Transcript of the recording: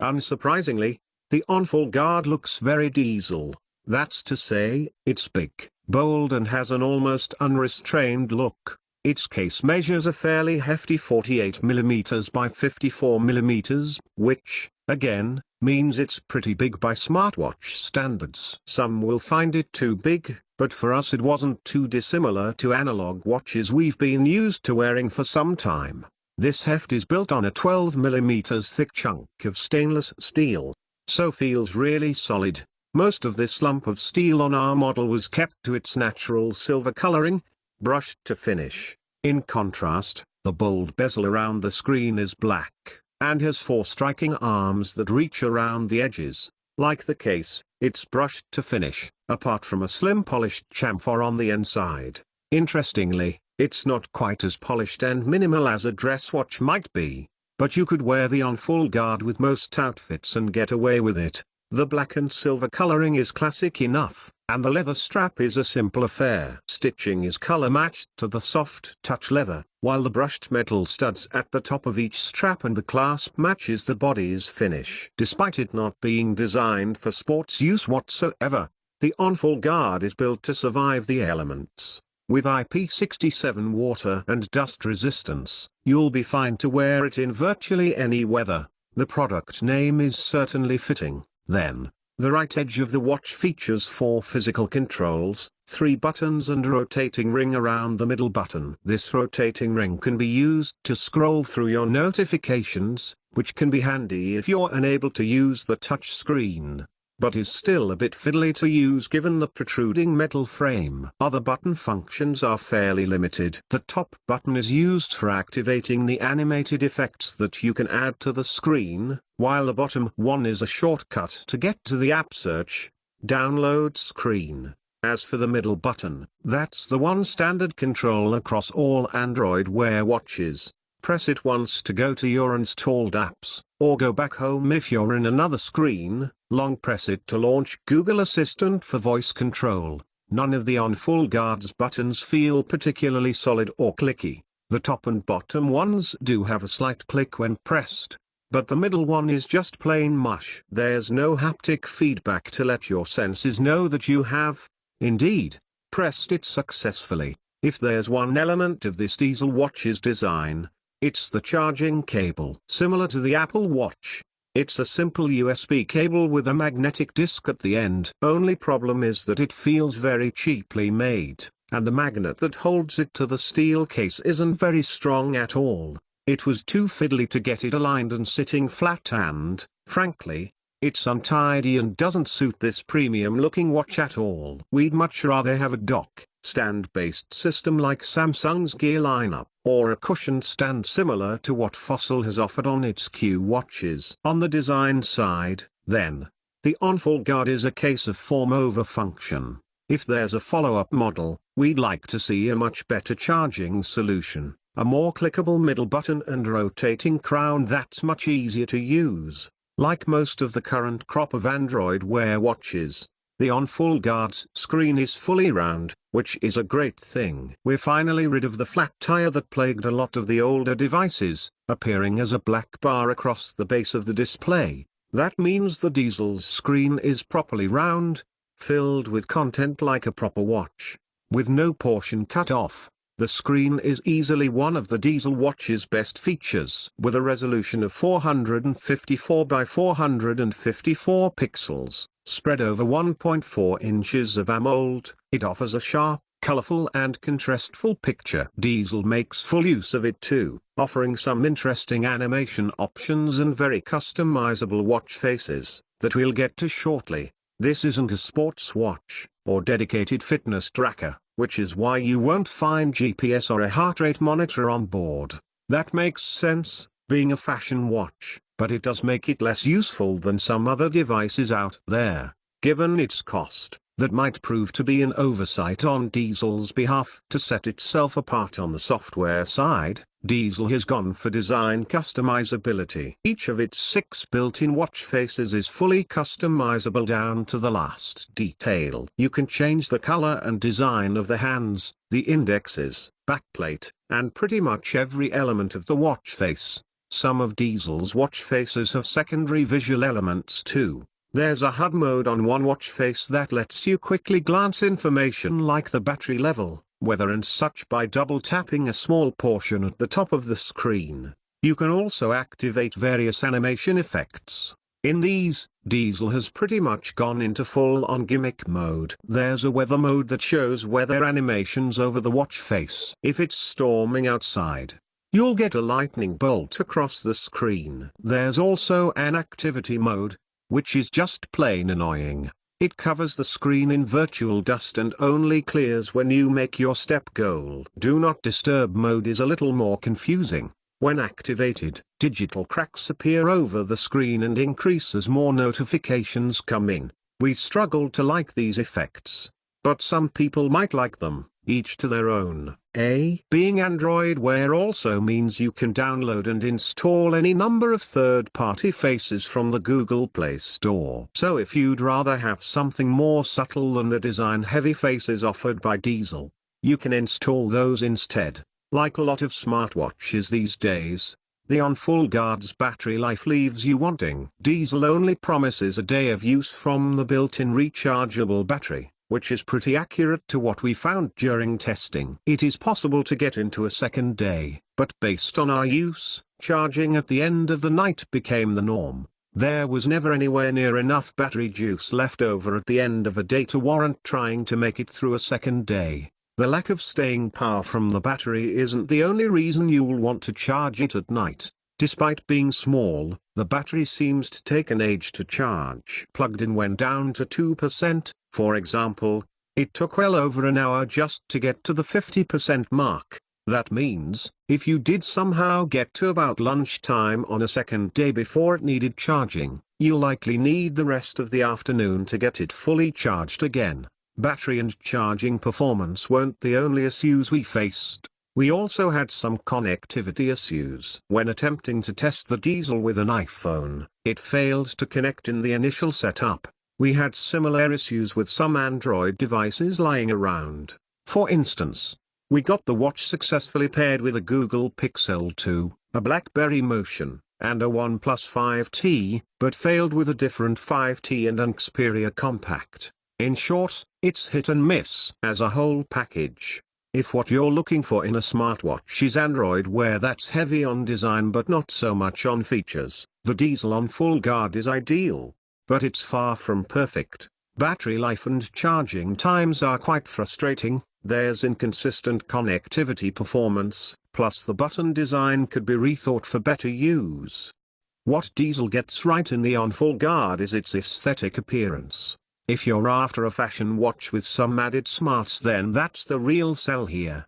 Unsurprisingly, the on-full guard looks very diesel. That's to say, it's big, bold and has an almost unrestrained look. Its case measures a fairly hefty 48mm by 54mm, which, again, means it's pretty big by smartwatch standards. Some will find it too big, but for us it wasn't too dissimilar to analog watches we've been used to wearing for some time. This heft is built on a 12mm thick chunk of stainless steel, so feels really solid. Most of this lump of steel on our model was kept to its natural silver coloring, brushed to finish. In contrast, the bold bezel around the screen is black, and has 4 striking arms that reach around the edges. Like the case, it's brushed to finish, apart from a slim polished chamfer on the inside. Interestingly, it's not quite as polished and minimal as a dress watch might be, but you could wear the on-full guard with most outfits and get away with it. The black and silver coloring is classic enough, and the leather strap is a simple affair. Stitching is color matched to the soft touch leather, while the brushed metal studs at the top of each strap and the clasp matches the body's finish. Despite it not being designed for sports use whatsoever, the on-full guard is built to survive the elements. With IP67 water and dust resistance, you'll be fine to wear it in virtually any weather. The product name is certainly fitting. Then, the right edge of the watch features 4 physical controls, 3 buttons and a rotating ring around the middle button. This rotating ring can be used to scroll through your notifications, which can be handy if you're unable to use the touch screen, but is still a bit fiddly to use given the protruding metal frame. Other button functions are fairly limited. The top button is used for activating the animated effects that you can add to the screen, while the bottom one is a shortcut to get to the app search, download screen. As for the middle button, that's the one standard control across all Android Wear watches. Press it once to go to your installed apps, or go back home if you're in another screen. Long press it to launch Google Assistant for voice control. None of the on-full guard's buttons feel particularly solid or clicky. The top and bottom ones do have a slight click when pressed, but the middle one is just plain mush. There's no haptic feedback to let your senses know that you have, indeed, pressed it successfully. If there's one element of this diesel watch's design, it's the charging cable. Similar to the Apple Watch, it's a simple USB cable with a magnetic disc at the end. Only problem is that it feels very cheaply made, and the magnet that holds it to the steel case isn't very strong at all. It was too fiddly to get it aligned and sitting flat, and, frankly, it's untidy and doesn't suit this premium-looking watch at all. We'd much rather have a dock, stand-based system like Samsung's Gear lineup, or a cushioned stand similar to what Fossil has offered on its Q watches. On the design side, then, the on-full guard is a case of form over function. If there's a follow-up model, we'd like to see a much better charging solution, a more clickable middle button and rotating crown that's much easier to use. Like most of the current crop of Android Wear watches, the on-full guard's screen is fully round, which is a great thing. We're finally rid of the flat tire that plagued a lot of the older devices, appearing as a black bar across the base of the display. That means the diesel's screen is properly round, filled with content like a proper watch, with no portion cut off. The screen is easily one of the diesel watch's best features. With a resolution of 454 by 454 pixels, spread over 1.4 inches of AMOLED, it offers a sharp, colorful and contrastful picture. Diesel makes full use of it too, offering some interesting animation options and very customizable watch faces, that we'll get to shortly. This isn't a sports watch, or dedicated fitness tracker, which is why you won't find GPS or a heart rate monitor on board. That makes sense, being a fashion watch, but it does make it less useful than some other devices out there. Given its cost, that might prove to be an oversight on Diesel's behalf. To set itself apart on the software side, Diesel has gone for design customizability. Each of its 6 built-in watch faces is fully customizable down to the last detail. You can change the color and design of the hands, the indexes, backplate, and pretty much every element of the watch face. Some of Diesel's watch faces have secondary visual elements too. There's a HUD mode on one watch face that lets you quickly glance information like the battery level, weather and such by double tapping a small portion at the top of the screen. You can also activate various animation effects. In these, Diesel has pretty much gone into full-on gimmick mode. There's a weather mode that shows weather animations over the watch face. If it's storming outside, you'll get a lightning bolt across the screen. There's also an activity mode, which is just plain annoying. It covers the screen in virtual dust and only clears when you make your step goal. Do not disturb mode is a little more confusing. When activated, digital cracks appear over the screen and increase as more notifications come in. We struggle to like these effects, but some people might like them, each to their own. Being Android Wear also means you can download and install any number of third-party faces from the Google Play Store. So if you'd rather have something more subtle than the design-heavy faces offered by Diesel, you can install those instead. Like a lot of smartwatches these days, the on full guard's battery life leaves you wanting. Diesel only promises a day of use from the built-in rechargeable battery, which is pretty accurate to what we found during testing. It is possible to get into a second day, but based on our use, charging at the end of the night became the norm. There was never anywhere near enough battery juice left over at the end of a day to warrant trying to make it through a second day. The lack of staying power from the battery isn't the only reason you'll want to charge it at night. Despite being small, the battery seems to take an age to charge. Plugged in when down to 2%, for example, it took well over an hour just to get to the 50% mark. That means, if you did somehow get to about lunchtime on a second day before it needed charging, you'll likely need the rest of the afternoon to get it fully charged again. Battery and charging performance weren't the only issues we faced. We also had some connectivity issues. When attempting to test the Diesel with an iPhone, it failed to connect in the initial setup. We had similar issues with some Android devices lying around. For instance, we got the watch successfully paired with a Google Pixel 2, a BlackBerry Motion, and a OnePlus 5T, but failed with a different 5T and an Xperia Compact. In short, it's hit and miss as a whole package. If what you're looking for in a smartwatch is Android Wear that's heavy on design but not so much on features, the Diesel on full guard is ideal. But it's far from perfect. Battery life and charging times are quite frustrating. There's inconsistent connectivity performance, plus the button design could be rethought for better use. What Diesel gets right in the on full guard is its aesthetic appearance. If you're after a fashion watch with some added smarts, then that's the real sell here.